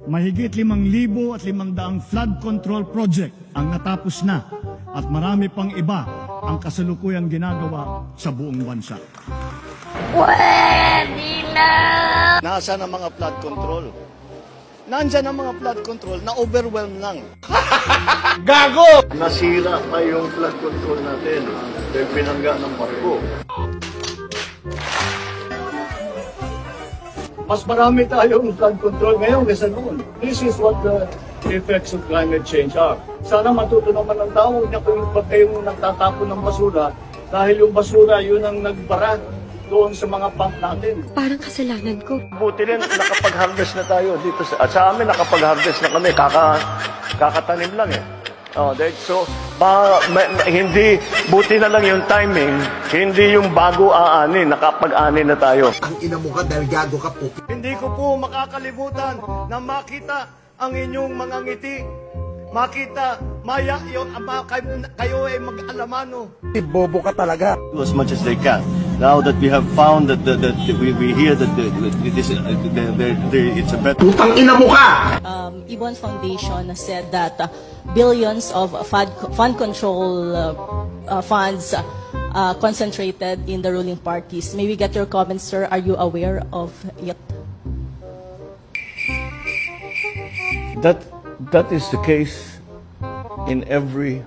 Mahigit 5,500 flood control project ang natapos na at marami pang iba ang kasalukuyang ginagawa sa buong bansa. Pwede na! Nasaan ang mga flood control? Nandyan ang mga flood control na overwhelm lang. Gago! Nasira pa yung flood control natin. Dahil pinangga ng barko. Mas marami tayong flood control ngayon kaysa noon. This is what the effects of climate change are. Sana matuto naman ng tao na kung pag kayong nagtatapon ng basura, dahil yung basura yun ang nagbara doon sa mga pump natin. Parang kasalanan ko. Buti rin nakapag-harvest na tayo dito. At sa amin nakapag-harvest na kami. Kakatanim lang eh. So, hindi, buti na lang yung timing, hindi yung bago aanin, nakapag-anin na tayo. Ang ina mo ka dahil gago ka po. Hindi ko po makakalimutan na makita ang inyong mga ngiti. Makita, kayo ay mag-alamano. Bobo ka talaga. Do as much as they can. Now that we have found that we hear that it's a better. Putang ina mo ka! Ibon Foundation said that billions of fund control funds concentrated in the ruling parties. May we get your comments, sir? Are you aware of it? That is the case in every